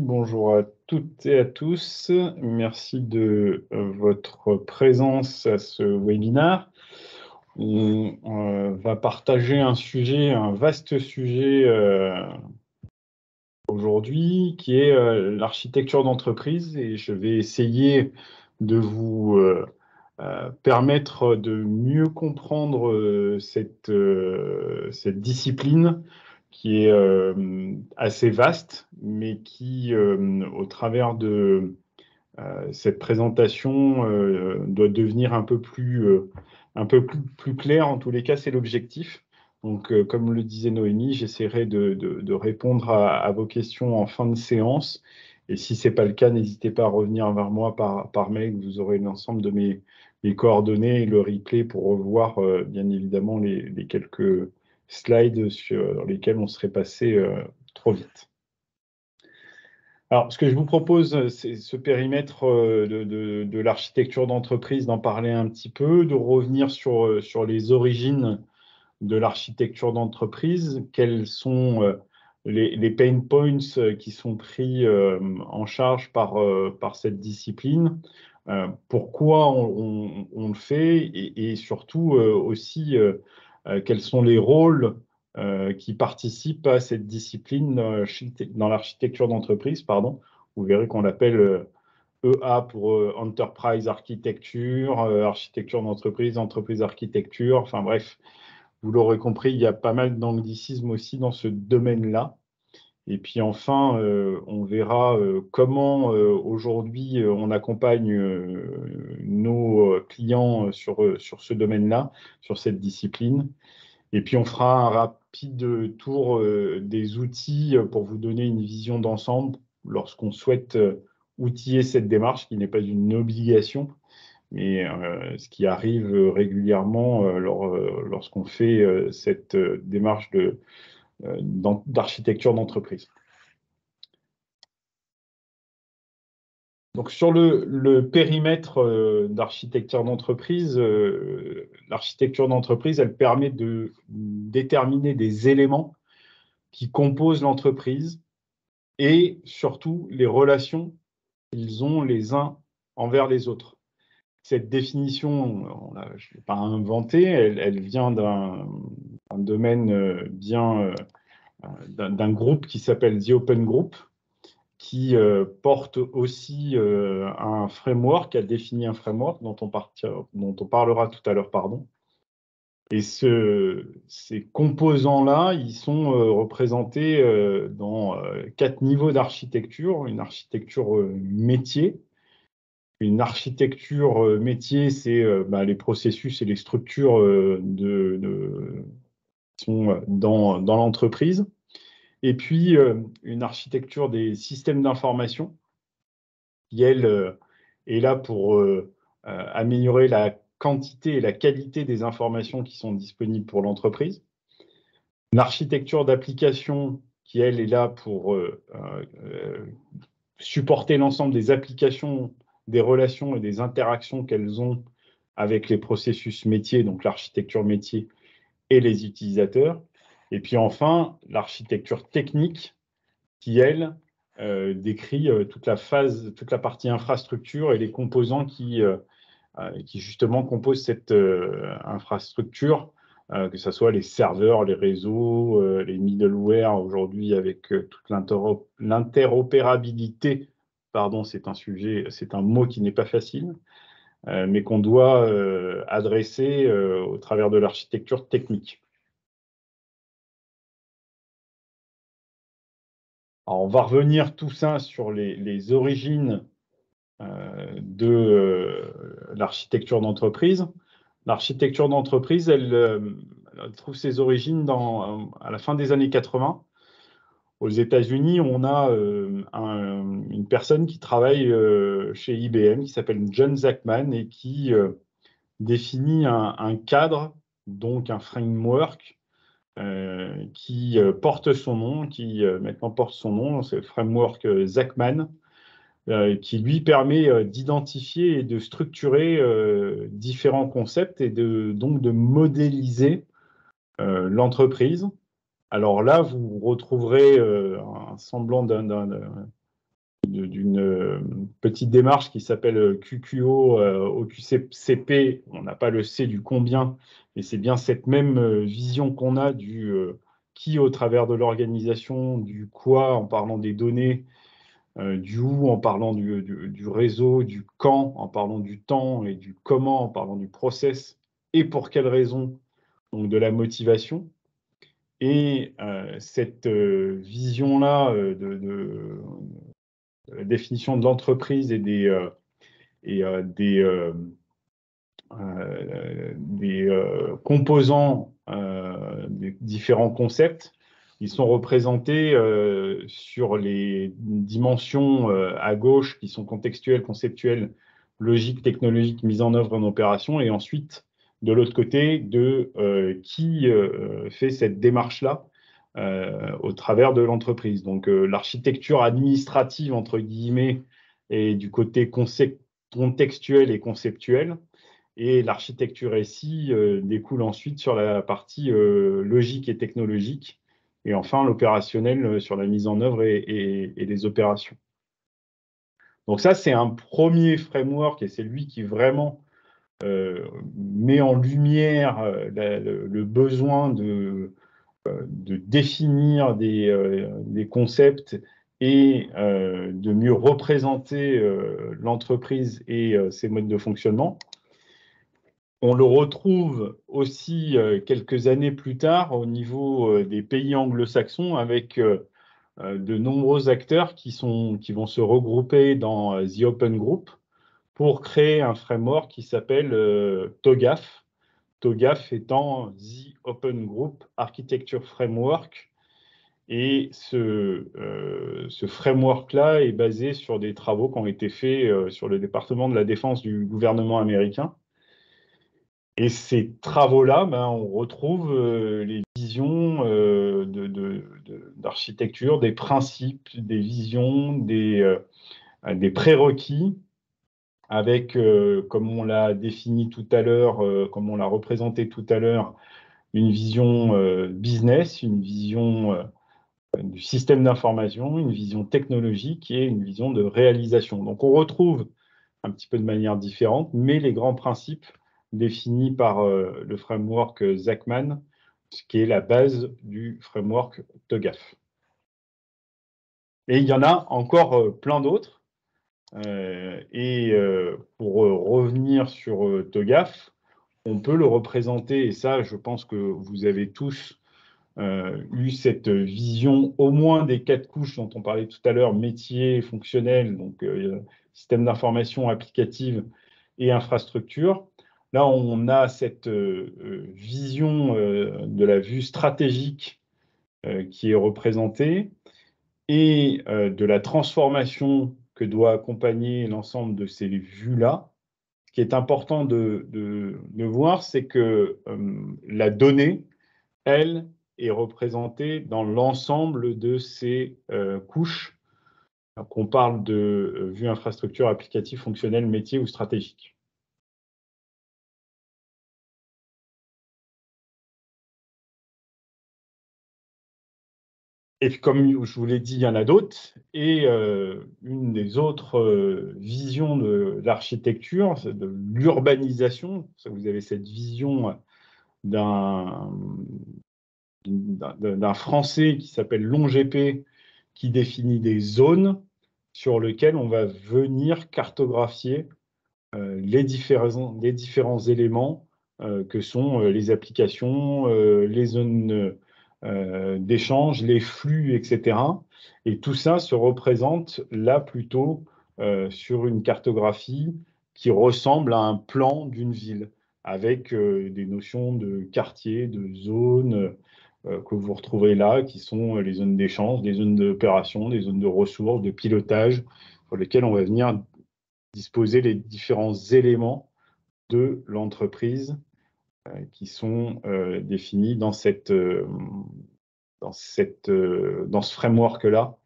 bonjour à toutes et à tous. Merci de votre présence à ce webinaire. On va partager un vaste sujet aujourd'hui qui est l'architecture d'entreprise, et je vais essayer de vous permettre de mieux comprendre cette discipline qui est assez vaste, mais qui, au travers de cette présentation, doit devenir un peu plus clair. En tous les cas, c'est l'objectif. Donc, comme le disait Noémie, j'essaierai de répondre à vos questions en fin de séance. Et si ce n'est pas le cas, n'hésitez pas à revenir vers moi par mail. Vous aurez l'ensemble de mes coordonnées et le replay pour revoir, bien évidemment, les quelques slides sur lesquels on serait passé trop vite. Alors, ce que je vous propose, c'est ce périmètre de l'architecture d'entreprise, d'en parler un petit peu, de revenir sur les origines de l'architecture d'entreprise, quels sont les pain points qui sont pris en charge par cette discipline, pourquoi on le fait, et surtout aussi quels sont les rôles qui participent à cette discipline dans l'architecture d'entreprise, pardon. Vous verrez qu'on l'appelle EA pour Enterprise Architecture, architecture d'entreprise, entreprise architecture, enfin bref, vous l'aurez compris, il y a pas mal d'anglicismes aussi dans ce domaine-là. Et puis enfin, on verra comment aujourd'hui on accompagne nos clients sur ce domaine-là, sur cette discipline. Et puis on fera un rapide tour des outils pour vous donner une vision d'ensemble lorsqu'on souhaite outiller cette démarche, qui n'est pas une obligation, mais ce qui arrive régulièrement lorsqu'on fait cette démarche d'architecture d'entreprise. Donc sur le périmètre d'architecture d'entreprise, l'architecture d'entreprise, elle permet de déterminer des éléments qui composent l'entreprise et surtout les relations qu'ils ont les uns envers les autres. Cette définition, je ne l'ai pas inventée, elle vient d'un domaine d'un groupe qui s'appelle The Open Group, qui porte aussi un framework, a défini un framework dont on parlera tout à l'heure, pardon. Et ces composants-là, ils sont représentés dans 4 niveaux d'architecture. Une architecture métier. Une architecture métier, c'est les processus et les structures qui sont dans l'entreprise. Et puis, une architecture des systèmes d'information, qui, elle, est là pour améliorer la quantité et la qualité des informations qui sont disponibles pour l'entreprise. Une architecture d'application qui, elle, est là pour supporter l'ensemble des applications, des relations et des interactions qu'elles ont avec les processus métiers, donc l'architecture métier et les utilisateurs. Et puis enfin, l'architecture technique qui, elle, décrit toute la partie infrastructure et les composants qui justement composent cette infrastructure, que ce soit les serveurs, les réseaux, les middleware aujourd'hui avec toute l'interopérabilité. Pardon, c'est un mot qui n'est pas facile, mais qu'on doit adresser au travers de l'architecture technique. Alors, on va revenir tout ça sur les origines de l'architecture d'entreprise. L'architecture d'entreprise, elle trouve ses origines à la fin des années 80. Aux États-Unis, on a une personne qui travaille chez IBM, qui s'appelle John Zachman, et qui définit un cadre, donc un framework, qui porte son nom, qui maintenant porte son nom, c'est le framework Zachman, qui lui permet d'identifier et de structurer différents concepts et donc de modéliser l'entreprise. Alors là, vous retrouverez un semblant d'une petite démarche qui s'appelle QQO, OQCP. On n'a pas le C du combien, mais c'est bien cette même vision qu'on a du qui au travers de l'organisation, du quoi en parlant des données, du où en parlant du réseau, du quand en parlant du temps et du comment en parlant du process et pour quelles raisons, donc de la motivation. Et cette vision-là de la définition de l'entreprise et des composants des différents concepts, ils sont représentés sur les dimensions à gauche qui sont contextuelles, conceptuelles, logiques, technologiques, mises en œuvre en opération, et ensuite de l'autre côté de qui fait cette démarche-là au travers de l'entreprise. Donc l'architecture administrative, entre guillemets, est du côté contextuel et conceptuel, et l'architecture SI découle ensuite sur la partie logique et technologique, et enfin l'opérationnel sur la mise en œuvre et les opérations. Donc ça, c'est un premier framework, et c'est lui qui vraiment met en lumière le besoin de définir des concepts et de mieux représenter l'entreprise et ses modes de fonctionnement. On le retrouve aussi quelques années plus tard au niveau des pays anglo-saxons avec de nombreux acteurs qui vont se regrouper dans The Open Group pour créer un framework qui s'appelle TOGAF. TOGAF étant The Open Group Architecture Framework. Et ce framework-là est basé sur des travaux qui ont été faits sur le département de la défense du gouvernement américain. Et ces travaux-là, on retrouve les visions d'architecture, des principes, des visions, des prérequis, avec, comme on l'a défini tout à l'heure, comme on l'a représenté tout à l'heure, une vision business, une vision du système d'information, une vision technologique et une vision de réalisation. Donc on retrouve un petit peu de manière différente, mais les grands principes définis par le framework Zachman, ce qui est la base du framework TOGAF. Et il y en a encore plein d'autres. Pour revenir sur TOGAF, on peut le représenter, et ça, je pense que vous avez tous eu cette vision au moins des 4 couches dont on parlait tout à l'heure, métier, fonctionnel, donc système d'information applicative et infrastructure. Là, on a cette vision de la vue stratégique qui est représentée et de la transformation que doit accompagner l'ensemble de ces vues-là. Ce qui est important de voir, c'est que la donnée, elle, est représentée dans l'ensemble de ces couches. Donc, on parle de vue infrastructure, applicative, fonctionnelle, métier ou stratégique. Et comme je vous l'ai dit, il y en a d'autres. Et une des autres visions de l'architecture, c'est de l'urbanisation. Vous avez cette vision d'un Français qui s'appelle Longépé, qui définit des zones sur lesquelles on va venir cartographier les différents éléments que sont les applications, les zones d'échange, les flux, etc. Et tout ça se représente là plutôt sur une cartographie qui ressemble à un plan d'une ville, avec des notions de quartier, de zones que vous retrouverez là, qui sont les zones d'échange, des zones d'opération, des zones de ressources, de pilotage, sur lesquelles on va venir disposer les différents éléments de l'entreprise qui sont définis dans ce framework-là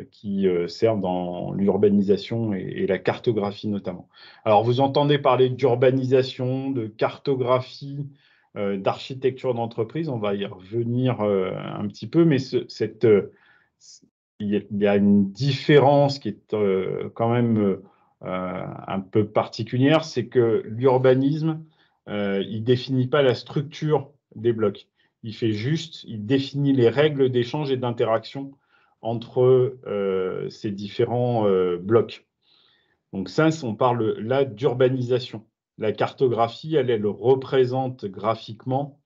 qui sert dans l'urbanisation et la cartographie notamment. Alors, vous entendez parler d'urbanisation, de cartographie, d'architecture d'entreprise, on va y revenir un petit peu, mais il y a une différence qui est quand même un peu particulière, c'est que l'urbanisme, il définit pas la structure des blocs. Il définit les règles d'échange et d'interaction entre ces différents blocs. Donc ça, on parle là d'urbanisation. La cartographie, elle représente graphiquement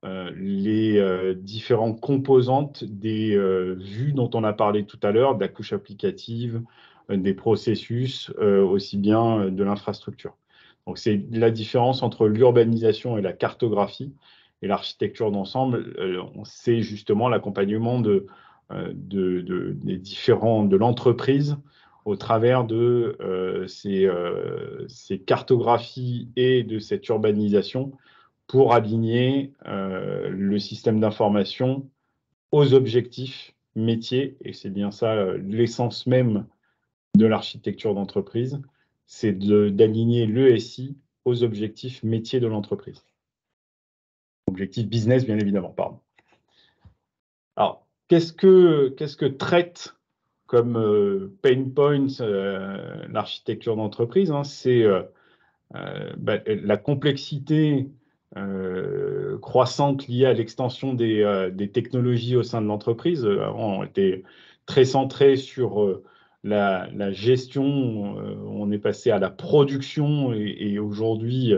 les différentes composantes des vues dont on a parlé tout à l'heure, de la couche applicative, des processus, aussi bien de l'infrastructure. Donc c'est la différence entre l'urbanisation et la cartographie. Et l'architecture d'ensemble, c'est justement l'accompagnement de l'entreprise au travers de ces cartographies et de cette urbanisation pour aligner le système d'information aux objectifs métiers. Et c'est bien ça l'essence même de l'architecture d'entreprise, c'est d'aligner l'ESI aux objectifs métiers de l'entreprise. Objectif business, bien évidemment, pardon. Alors, qu'est-ce que traite comme pain points l'architecture d'entreprise, hein? C'est la complexité croissante liée à l'extension des technologies au sein de l'entreprise. Avant, on était très centré sur la gestion, on est passé à la production et aujourd'hui,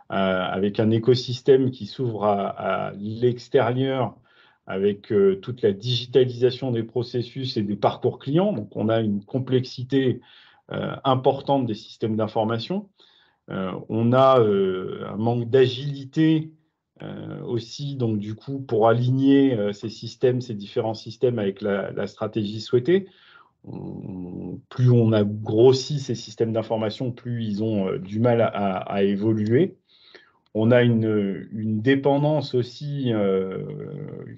avec un écosystème qui s'ouvre à l'extérieur, avec toute la digitalisation des processus et des parcours clients. Donc, on a une complexité importante des systèmes d'information. On a un manque d'agilité aussi, donc du coup, pour aligner ces différents systèmes avec la stratégie souhaitée. Plus on a grossi ces systèmes d'information, plus ils ont du mal à évoluer. On a une dépendance aussi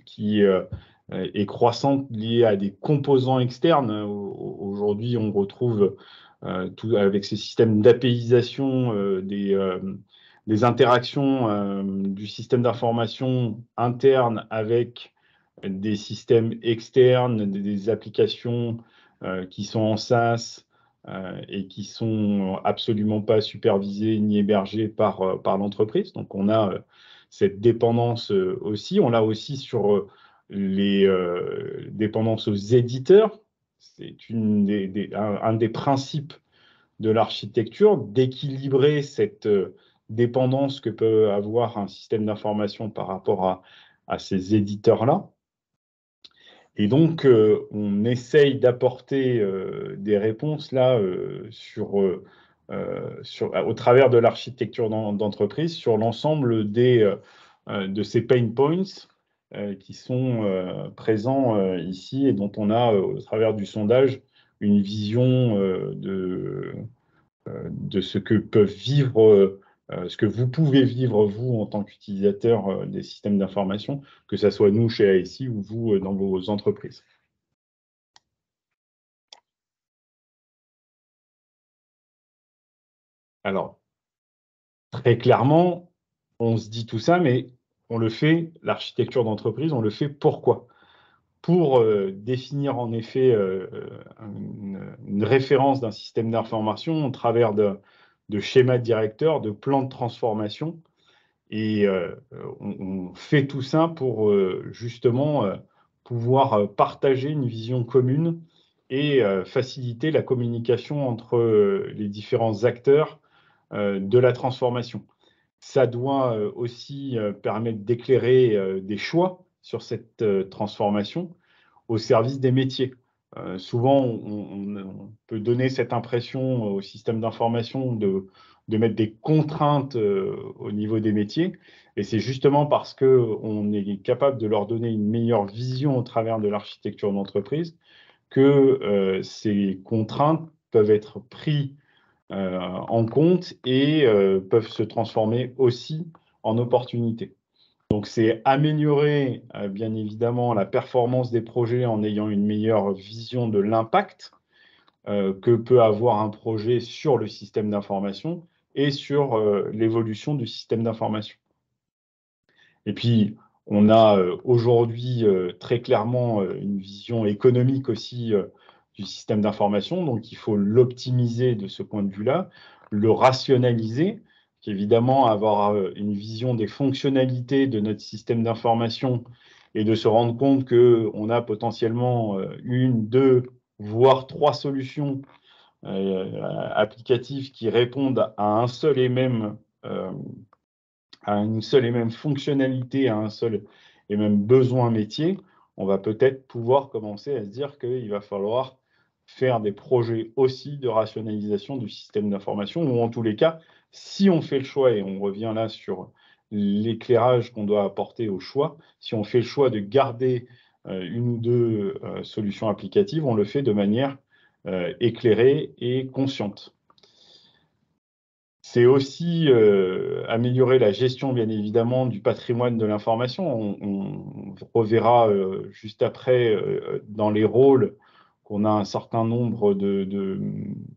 qui est croissante liée à des composants externes. Aujourd'hui, on retrouve tout avec ces systèmes d'APIisation des interactions du système d'information interne avec des systèmes externes, des applications qui sont en SaaS et qui sont absolument pas supervisées ni hébergées par l'entreprise. Donc, on a cette dépendance aussi. On l'a aussi sur les dépendances aux éditeurs. C'est un des principes de l'architecture d'équilibrer cette dépendance que peut avoir un système d'information par rapport à ces éditeurs-là. Et donc, on essaye d'apporter des réponses là au travers de l'architecture d'entreprise sur l'ensemble de ces pain points qui sont présents ici et dont on a, au travers du sondage, une vision de ce que peuvent vivre, ce que vous pouvez vivre, vous, en tant qu'utilisateur des systèmes d'information, que ce soit nous chez ASI ou vous dans vos entreprises. Alors, très clairement, on se dit tout ça, mais on le fait, l'architecture d'entreprise, on le fait pourquoi? Pour définir en effet une référence d'un système d'information au travers de schémas directeurs, de plans de transformation. Et on fait tout ça pour justement pouvoir partager une vision commune et faciliter la communication entre les différents acteurs de la transformation. Ça doit aussi permettre d'éclairer des choix sur cette transformation au service des métiers. Souvent, on peut donner cette impression au système d'information de mettre des contraintes au niveau des métiers. Et c'est justement parce qu'on est capable de leur donner une meilleure vision au travers de l'architecture d'entreprise que ces contraintes peuvent être prises en compte et peuvent se transformer aussi en opportunités. Donc, c'est améliorer, bien évidemment, la performance des projets en ayant une meilleure vision de l'impact que peut avoir un projet sur le système d'information et sur l'évolution du système d'information. Et puis, On a aujourd'hui très clairement une vision économique aussi du système d'information, donc il faut l'optimiser de ce point de vue-là, le rationaliser, évidemment avoir une vision des fonctionnalités de notre système d'information et de se rendre compte qu'on a potentiellement une, deux, voire trois solutions applicatives qui répondent à un seul et même à une seule et même fonctionnalité, à un seul et même besoin métier, on va peut-être pouvoir commencer à se dire qu'il va falloir faire des projets aussi de rationalisation du système d'information, ou en tous les cas, si on fait le choix, et on revient là sur l'éclairage qu'on doit apporter au choix, si on fait le choix de garder une ou deux solutions applicatives, on le fait de manière éclairée et consciente. C'est aussi améliorer la gestion, bien évidemment, du patrimoine de l'information. On reverra juste après dans les rôles qu'on a un certain nombre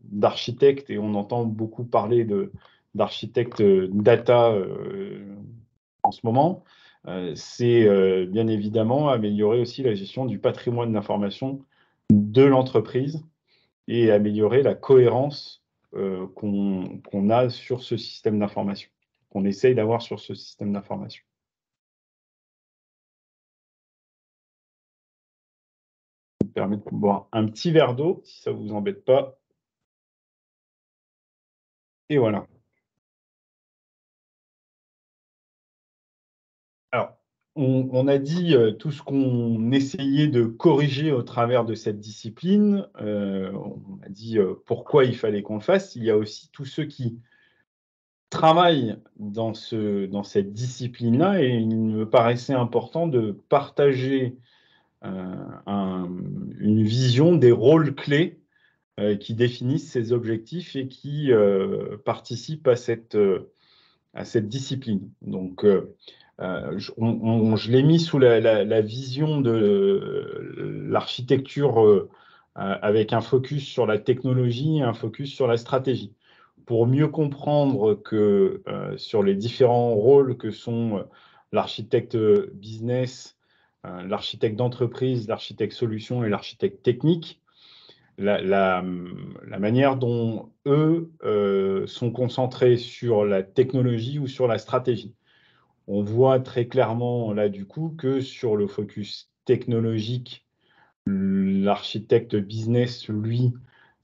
d'architectes et on entend beaucoup parler d'architectes data en ce moment. C'est bien évidemment améliorer aussi la gestion du patrimoine d'information de l'entreprise et améliorer la cohérence qu'on a sur ce système d'information, qu'on essaye d'avoir sur ce système d'information. Ça me permet de boire un petit verre d'eau, si ça ne vous embête pas. Et voilà. Alors, on a dit tout ce qu'on essayait de corriger au travers de cette discipline. On a dit pourquoi il fallait qu'on le fasse. Il y a aussi tous ceux qui travaillent dans cette discipline-là et il me paraissait important de partager une vision des rôles clés qui définissent ces objectifs et qui participent à cette discipline. Donc, je l'ai mis sous la vision de l'architecture avec un focus sur la technologie et un focus sur la stratégie, pour mieux comprendre que sur les différents rôles que sont l'architecte business, l'architecte d'entreprise, l'architecte solution et l'architecte technique, la manière dont eux sont concentrés sur la technologie ou sur la stratégie. On voit très clairement là du coup que sur le focus technologique, l'architecte business, lui,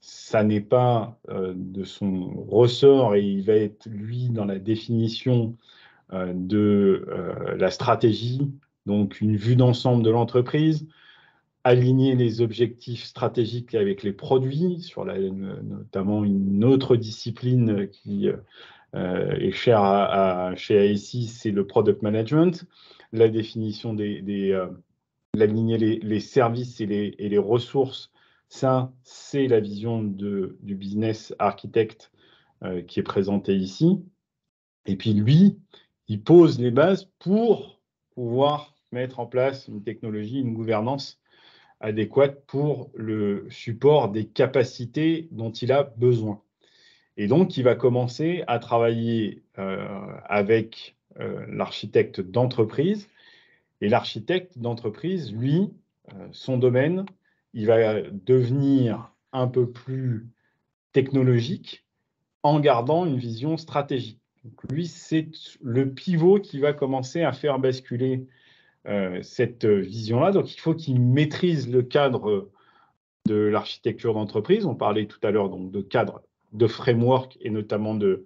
ça n'est pas de son ressort et il va être, lui, dans la définition de la stratégie, donc une vue d'ensemble de l'entreprise, aligner les objectifs stratégiques avec les produits, sur notamment une autre discipline qui est chère chez AEC, c'est le product management, la définition l'aligner les services et les ressources, ça, c'est la vision du business architecte qui est présentée ici. Et puis lui, il pose les bases pour pouvoir mettre en place une technologie, une gouvernance adéquate pour le support des capacités dont il a besoin. Et donc, il va commencer à travailler avec l'architecte d'entreprise. Et l'architecte d'entreprise, lui, son domaine, il va devenir un peu plus technologique en gardant une vision stratégique. Donc, lui, c'est le pivot qui va commencer à faire basculer cette vision-là. Donc, il faut qu'il maîtrise le cadre de l'architecture d'entreprise. On parlait tout à l'heure donc de cadre, de framework et notamment de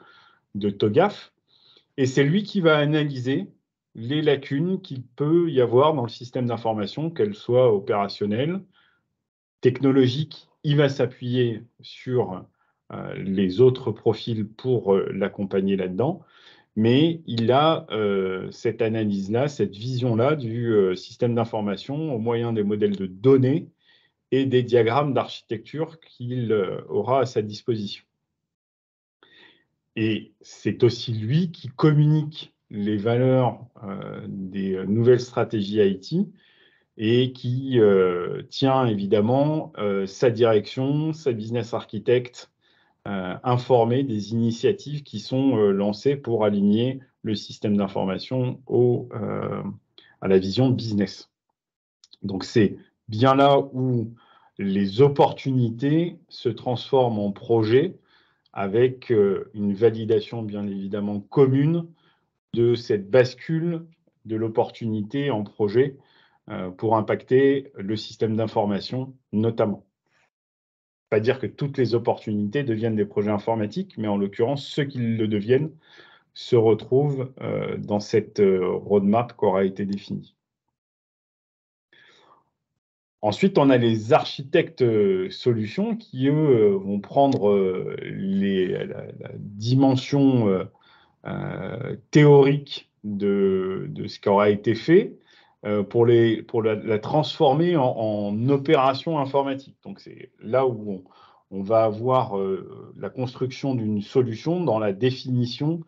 TOGAF. Et c'est lui qui va analyser les lacunes qu'il peut y avoir dans le système d'information, qu'elles soient opérationnelles, technologiques. Il va s'appuyer sur les autres profils pour l'accompagner là-dedans. Mais il a cette analyse-là, cette vision-là du système d'information au moyen des modèles de données et des diagrammes d'architecture qu'il aura à sa disposition. Et c'est aussi lui qui communique les valeurs des nouvelles stratégies IT et qui tient évidemment sa direction, sa business architecte informé des initiatives qui sont lancées pour aligner le système d'information à la vision business. Donc, c'est bien là où les opportunités se transforment en projets avec une validation bien évidemment commune de cette bascule de l'opportunité en projet pour impacter le système d'information notamment. Pas dire que toutes les opportunités deviennent des projets informatiques, mais en l'occurrence, ceux qui le deviennent se retrouvent dans cette roadmap qui aura été définie. Ensuite, on a les architectes solutions qui, eux, vont prendre la dimension théorique de ce qui aura été fait pour la transformer en opération informatique. Donc, c'est là où on va avoir la construction d'une solution dans la définition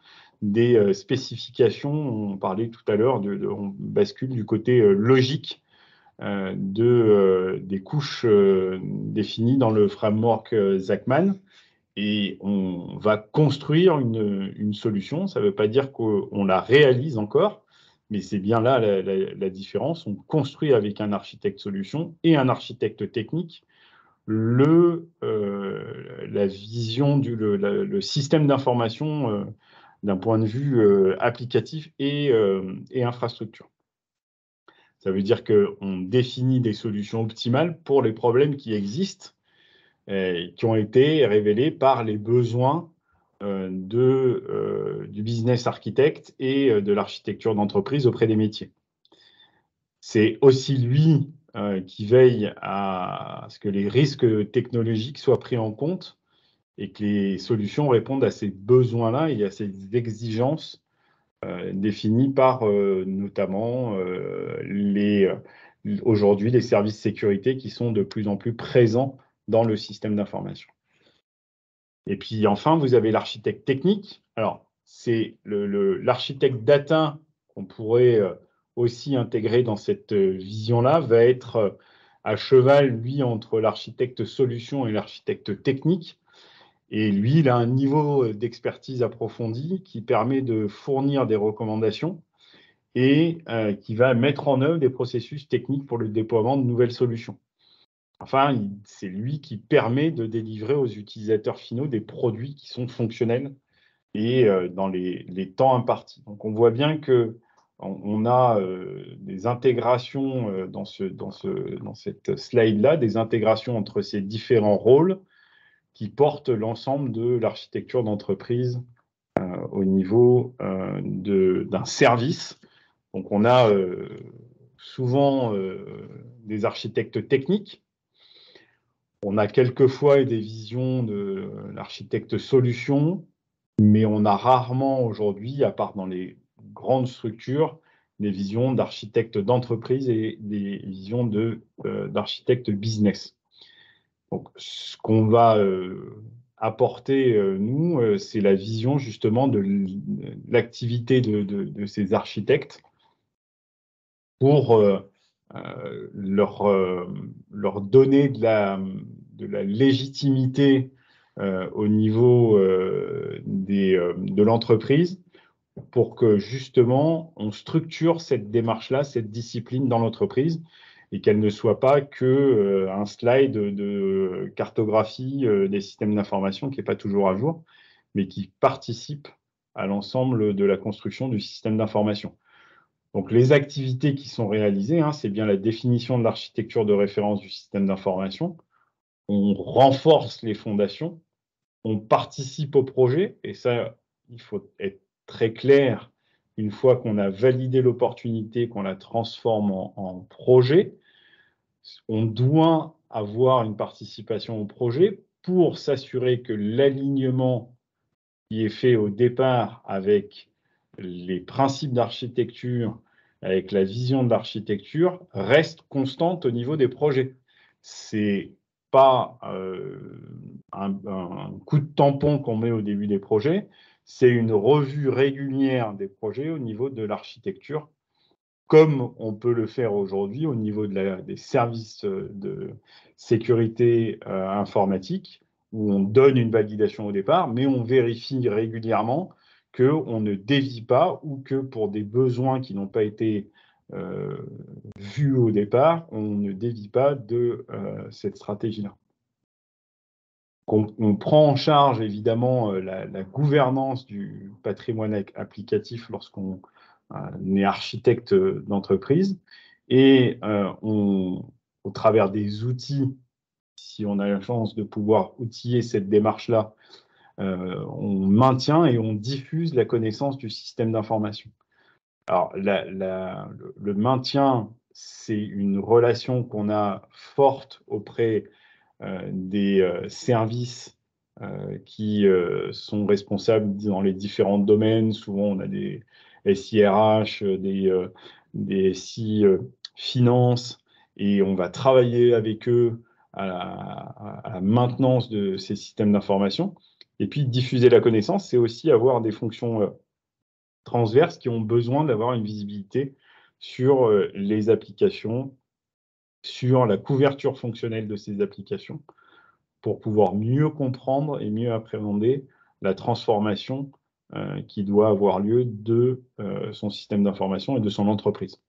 des spécifications. On parlait tout à l'heure, on bascule du côté logique des couches définies dans le framework Zachman. Et on va construire une solution. Ça ne veut pas dire qu'on la réalise encore, mais c'est bien là la différence. On construit avec un architecte solution et un architecte technique la vision, le système d'information d'un point de vue applicatif et infrastructure. Ça veut dire qu'on définit des solutions optimales pour les problèmes qui existent, qui ont été révélés par les besoins du business architect et de l'architecture d'entreprise auprès des métiers. C'est aussi lui qui veille à ce que les risques technologiques soient pris en compte et que les solutions répondent à ces besoins-là et à ces exigences définies par notamment aujourd'hui les services sécurité qui sont de plus en plus présents dans le système d'information. Et puis enfin, vous avez l'architecte technique. Alors, c'est l'architecte data qu'on pourrait aussi intégrer dans cette vision-là, va être à cheval, lui, entre l'architecte solution et l'architecte technique. Et lui, il a un niveau d'expertise approfondi qui permet de fournir des recommandations et qui va mettre en œuvre des processus techniques pour le déploiement de nouvelles solutions. Enfin, c'est lui qui permet de délivrer aux utilisateurs finaux des produits qui sont fonctionnels et dans les temps impartis. Donc, on voit bien qu'on a des intégrations dans cette slide-là, des intégrations entre ces différents rôles qui portent l'ensemble de l'architecture d'entreprise au niveau d'un service. Donc, on a souvent des architectes techniques. On a quelquefois des visions de l'architecte solution, mais on a rarement aujourd'hui, à part dans les grandes structures, des visions d'architecte d'entreprise et des visions d'architecte business. Donc, ce qu'on va apporter, nous, c'est la vision justement de l'activité de ces architectes pour leur donner de la légitimité au niveau de l'entreprise pour que justement on structure cette démarche-là, cette discipline dans l'entreprise et qu'elle ne soit pas qu'un slide de cartographie des systèmes d'information qui n'est pas toujours à jour, mais qui participe à l'ensemble de la construction du système d'information. Donc, les activités qui sont réalisées, c'est bien la définition de l'architecture de référence du système d'information. On renforce les fondations, on participe au projet, et ça, il faut être très clair, une fois qu'on a validé l'opportunité, qu'on la transforme en projet, on doit avoir une participation au projet pour s'assurer que l'alignement qui est fait au départ avec les principes d'architecture, avec la vision de l'architecture, reste constante au niveau des projets. C'est pas un coup de tampon qu'on met au début des projets, c'est une revue régulière des projets au niveau de l'architecture, comme on peut le faire aujourd'hui au niveau des services de sécurité informatique, où on donne une validation au départ, mais on vérifie régulièrement qu'on ne dévie pas ou que pour des besoins qui n'ont pas été vue au départ, on ne dévie pas de cette stratégie-là. On prend en charge évidemment la gouvernance du patrimoine applicatif lorsqu'on est architecte d'entreprise et au travers des outils, si on a la chance de pouvoir outiller cette démarche-là, on maintient et on diffuse la connaissance du système d'information. Alors, le maintien, c'est une relation qu'on a forte auprès des services qui sont responsables dans les différents domaines. Souvent, on a des SIRH, des SI finance, et on va travailler avec eux à la maintenance de ces systèmes d'information. Et puis, diffuser la connaissance, c'est aussi avoir des fonctions transverses qui ont besoin d'avoir une visibilité sur les applications, sur la couverture fonctionnelle de ces applications, pour pouvoir mieux comprendre et mieux appréhender la transformation qui doit avoir lieu de son système d'information et de son entreprise.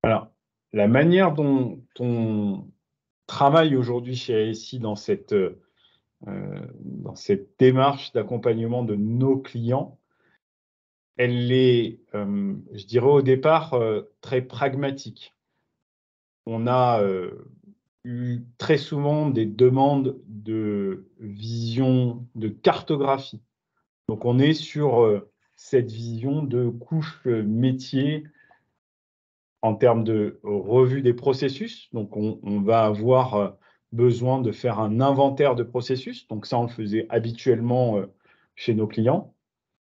Alors, la manière dont on travaille aujourd'hui chez ASI dans cette démarche d'accompagnement de nos clients, elle est, je dirais au départ, très pragmatique. On a eu très souvent des demandes de vision, de cartographie. Donc, on est sur cette vision de couche métier en termes de revue des processus. Donc, on va avoir besoin de faire un inventaire de processus. Donc, ça, on le faisait habituellement chez nos clients.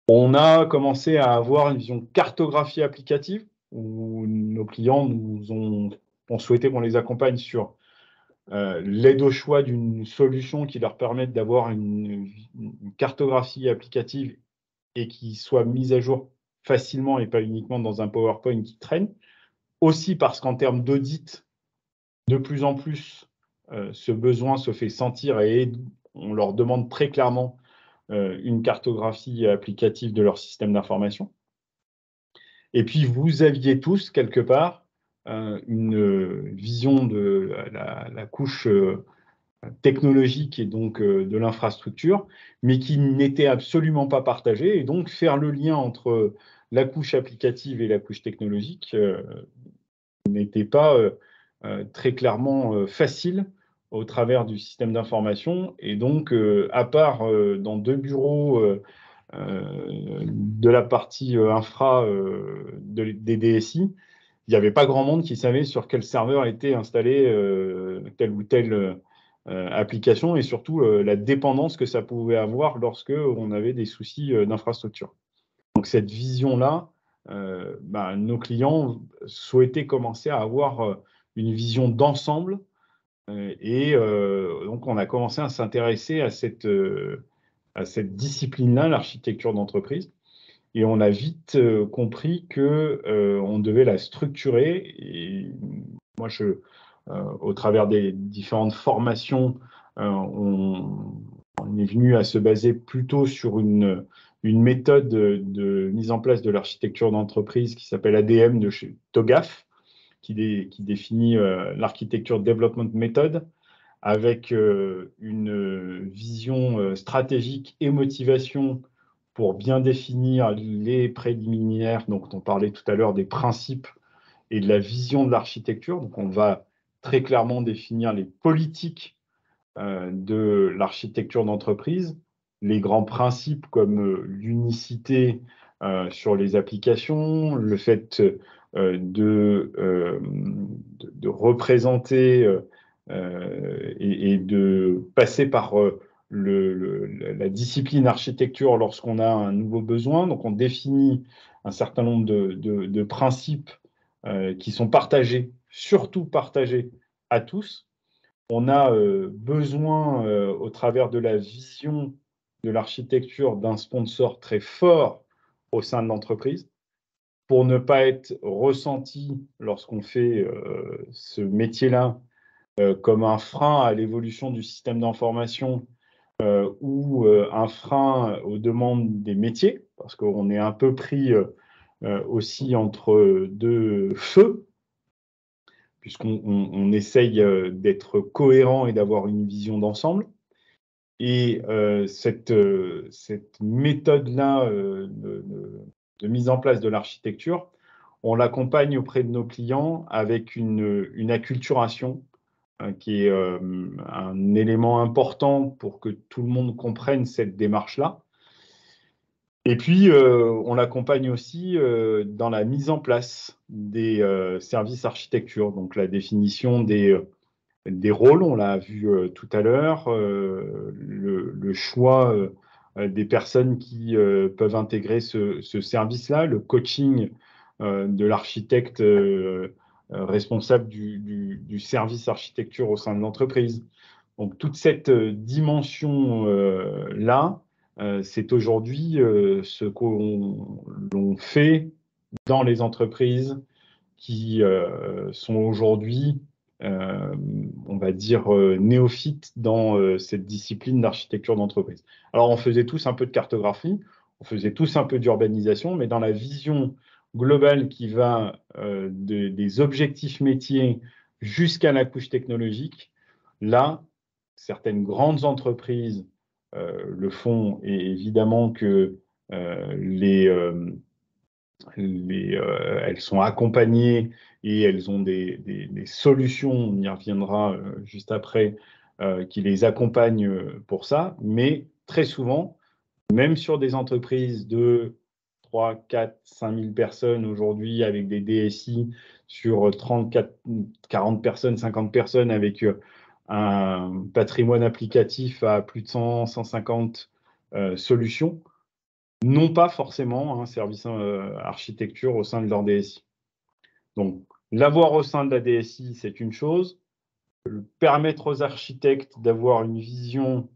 On a commencé à avoir une vision cartographie applicative où nos clients ont souhaité qu'on les accompagne sur l'aide au choix d'une solution qui leur permette d'avoir une cartographie applicative et qui soit mise à jour facilement et pas uniquement dans un PowerPoint qui traîne. Aussi parce qu'en termes d'audit, de plus en plus, ce besoin se fait sentir et on leur demande très clairement une cartographie applicative de leur système d'information. Et puis, vous aviez tous, quelque part, une vision de la couche technologique et donc de l'infrastructure, mais qui n'était absolument pas partagée. Et donc, faire le lien entre la couche applicative et la couche technologique n'était pas très clairement facile au travers du système d'information. Et donc, à part dans 2 bureaux de la partie infra des DSI, il n'y avait pas grand monde qui savait sur quel serveur était installé telle ou telle application et surtout la dépendance que ça pouvait avoir lorsque on avait des soucis d'infrastructure. Donc cette vision-là, nos clients souhaitaient commencer à avoir une vision d'ensemble et donc on a commencé à s'intéresser à cette discipline-là, l'architecture d'entreprise. Et on a vite compris qu'on devait la structurer. Et moi, au travers des différentes formations, on est venu à se baser plutôt sur une méthode de mise en place de l'architecture d'entreprise qui s'appelle ADM de chez TOGAF, qui définit l'architecture development method avec une vision stratégique et motivation pour bien définir les préliminaires. Donc, on parlait tout à l'heure des principes et de la vision de l'architecture. Donc, on va très clairement définir les politiques de l'architecture d'entreprise, les grands principes comme l'unicité sur les applications, le fait de représenter et de passer par la discipline architecture lorsqu'on a un nouveau besoin. Donc, on définit un certain nombre de principes qui sont partagés, surtout partagés à tous. On a besoin, au travers de la vision de l'architecture, d'un sponsor très fort au sein de l'entreprise pour ne pas être ressenti lorsqu'on fait ce métier-là comme un frein à l'évolution du système d'information ou un frein aux demandes des métiers, parce qu'on est un peu pris aussi entre deux feux, puisqu'on essaye d'être cohérent et d'avoir une vision d'ensemble. Et cette méthode-là de mise en place de l'architecture, on l'accompagne auprès de nos clients avec une acculturation qui est un élément important pour que tout le monde comprenne cette démarche-là. Et puis, on l'accompagne aussi dans la mise en place des services architecture, donc la définition des rôles, on l'a vu tout à l'heure, le choix des personnes qui peuvent intégrer ce service-là, le coaching de l'architecte responsable du service architecture au sein de l'entreprise. Donc toute cette dimension-là, c'est aujourd'hui ce qu'on fait dans les entreprises qui sont aujourd'hui, on va dire, néophytes dans cette discipline d'architecture d'entreprise. Alors, on faisait tous un peu de cartographie, on faisait tous un peu d'urbanisation, mais dans la vision globale qui va des objectifs métiers jusqu'à la couche technologique, là, certaines grandes entreprises le font, et évidemment que elles sont accompagnées et elles ont des solutions, on y reviendra juste après, qui les accompagnent pour ça. Mais très souvent, même sur des entreprises de 3, 4, 5 000 personnes aujourd'hui, avec des DSI sur 30, 40 personnes, 50 personnes, avec un patrimoine applicatif à plus de 100, 150 solutions, n'ont pas forcément un service architecture au sein de leur DSI. Donc, l'avoir au sein de la DSI, c'est une chose. Permettre aux architectes d'avoir une vision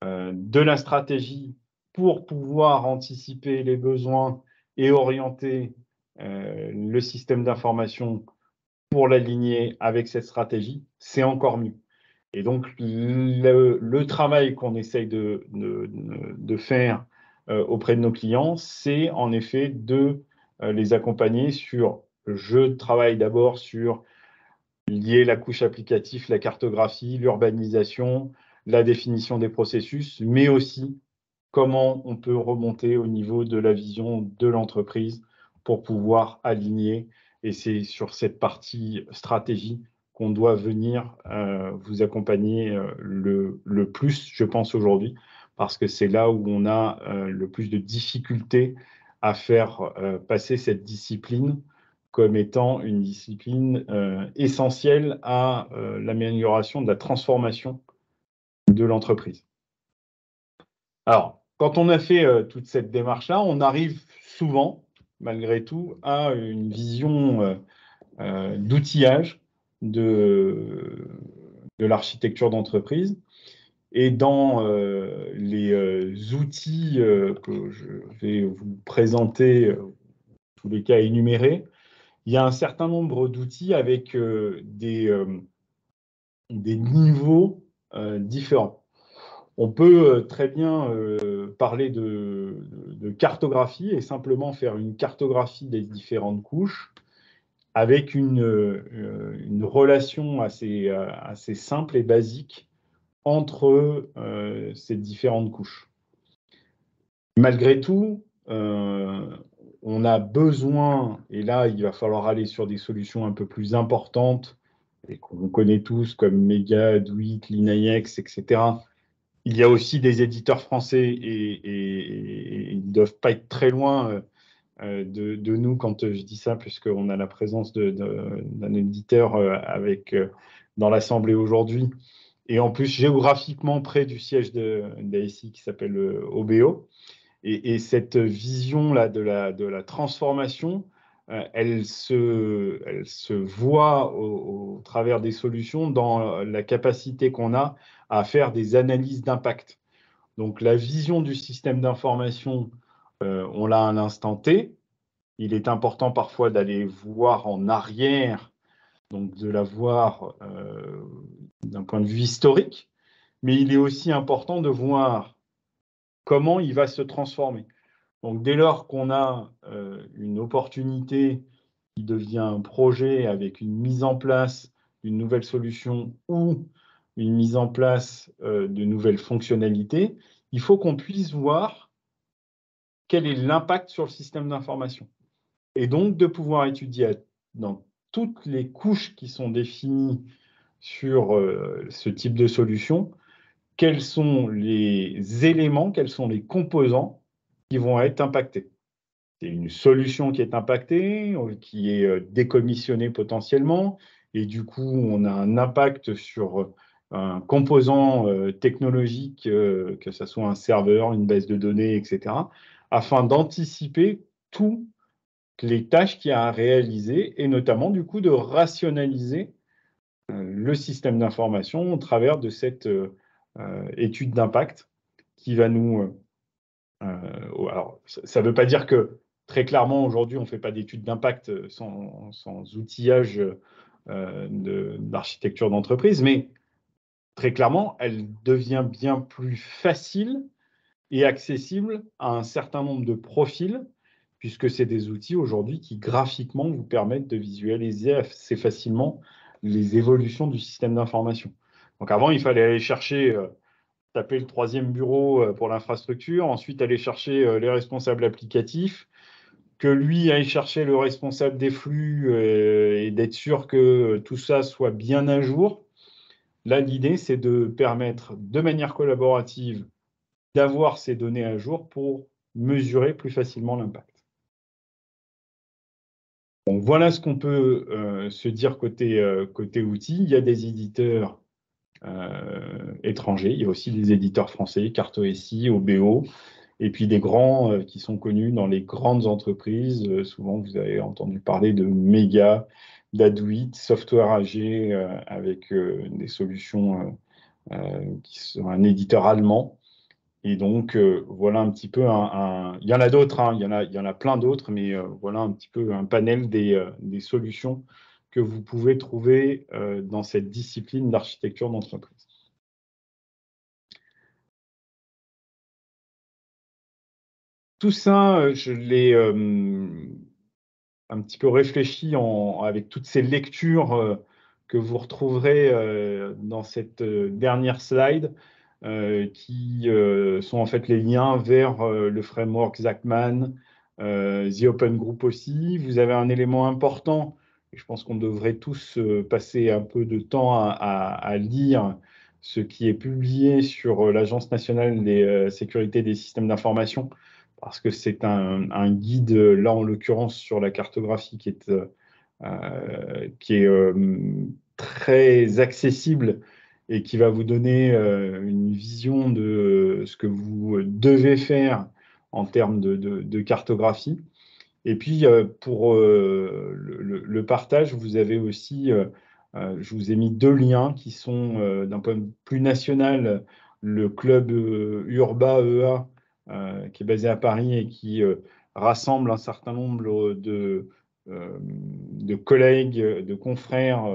de la stratégie pour pouvoir anticiper les besoins et orienter le système d'information pour l'aligner avec cette stratégie, c'est encore mieux. Et donc, le travail qu'on essaye de faire auprès de nos clients, c'est en effet de les accompagner sur, je travaille d'abord sur lier la couche applicative, la cartographie, l'urbanisation, la définition des processus, mais aussi comment on peut remonter au niveau de la vision de l'entreprise pour pouvoir aligner. Et c'est sur cette partie stratégie qu'on doit venir vous accompagner le plus, je pense, aujourd'hui, parce que c'est là où on a le plus de difficultés à faire passer cette discipline comme étant une discipline essentielle à l'amélioration de la transformation de l'entreprise. Alors, quand on a fait toute cette démarche-là, on arrive souvent, malgré tout, à une vision d'outillage de l'architecture d'entreprise. Et dans les outils que je vais vous présenter, tous les cas énumérés, il y a un certain nombre d'outils avec des niveaux différents. On peut très bien parler de cartographie et simplement faire une cartographie des différentes couches avec une relation assez simple et basique entre ces différentes couches. Malgré tout, on a besoin, et là, il va falloir aller sur des solutions un peu plus importantes, et qu'on connaît tous comme Mega, Duit, Linaex, etc. Il y a aussi des éditeurs français et ils ne doivent pas être très loin de nous quand je dis ça, puisqu'on a la présence d'un éditeur dans l'Assemblée aujourd'hui, et en plus géographiquement près du siège d'ASI qui s'appelle OBO. Et cette vision-là de la transformation, elle se voit au travers des solutions dans la capacité qu'on a à faire des analyses d'impact. Donc la vision du système d'information, on l'a à un instant T. Il est important parfois d'aller voir en arrière, donc de la voir d'un point de vue historique. mais il est aussi important de voir comment il va se transformer. Donc, dès lors qu'on a une opportunité qui devient un projet avec une mise en place d'une nouvelle solution ou une mise en place de nouvelles fonctionnalités, il faut qu'on puisse voir quel est l'impact sur le système d'information. Et donc, de pouvoir étudier dans toutes les couches qui sont définies sur ce type de solution, quels sont les éléments, quels sont les composants qui vont être impactés. C'est une solution qui est impactée, qui est décommissionnée potentiellement, et du coup, on a un impact sur un composant technologique, que ce soit un serveur, une base de données, etc., afin d'anticiper toutes les tâches qu'il y a à réaliser, et notamment, du coup, de rationaliser le système d'information au travers de cette étude d'impact qui va nous... alors, ça ne veut pas dire que très clairement, aujourd'hui, on ne fait pas d'études d'impact sans outillage d'architecture d'entreprise, mais très clairement, elle devient bien plus facile et accessible à un certain nombre de profils, puisque c'est des outils aujourd'hui qui graphiquement vous permettent de visualiser assez facilement les évolutions du système d'information. Donc avant, il fallait aller chercher, taper le troisième bureau pour l'infrastructure, ensuite aller chercher les responsables applicatifs, que lui aille chercher le responsable des flux et d'être sûr que tout ça soit bien à jour. Là, l'idée, c'est de permettre de manière collaborative d'avoir ces données à jour pour mesurer plus facilement l'impact. Donc voilà ce qu'on peut se dire côté outils. Il y a des éditeurs étrangers, il y a aussi des éditeurs français, Carto-SI, OBO, et puis des grands qui sont connus dans les grandes entreprises. Souvent, vous avez entendu parler de Mega, d'Aduit, Software AG, avec des solutions qui sont un éditeur allemand. Et donc, voilà un petit peu il y en a d'autres, hein, il y en a plein d'autres, mais voilà un petit peu un panel des solutions que vous pouvez trouver dans cette discipline d'architecture d'entreprise. Tout ça, je l'ai un petit peu réfléchi avec toutes ces lectures que vous retrouverez dans cette dernière slide, qui sont en fait les liens vers le framework Zachman, The Open Group aussi. Vous avez un élément important, et je pense qu'on devrait tous passer un peu de temps à lire ce qui est publié sur l'Agence nationale des sécurités des systèmes d'information, parce que c'est un guide, là en l'occurrence sur la cartographie, qui est très accessible et qui va vous donner une vision de ce que vous devez faire en termes de cartographie. Et puis, pour le partage, vous avez aussi, je vous ai mis deux liens qui sont, d'un point de vue plus national, le club Urba EA, qui est basé à Paris et qui rassemble un certain nombre de collègues, de confrères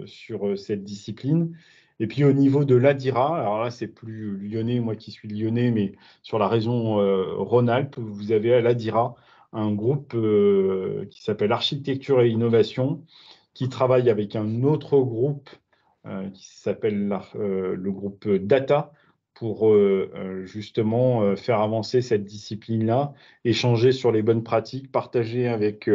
sur cette discipline. Et puis au niveau de l'ADIRA, alors là c'est plus lyonnais, moi qui suis lyonnais, mais sur la région Rhône-Alpes, vous avez à l'ADIRA un groupe qui s'appelle Architecture et Innovation, qui travaille avec un autre groupe qui s'appelle le groupe Data, pour justement faire avancer cette discipline-là, échanger sur les bonnes pratiques, partager avec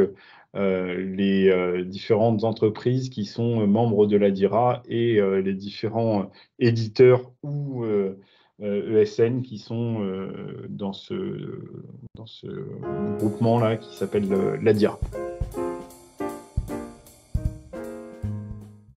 les différentes entreprises qui sont membres de l'ADIRA et les différents éditeurs ou ESN qui sont dans ce groupement-là qui s'appelle l'ADIRA.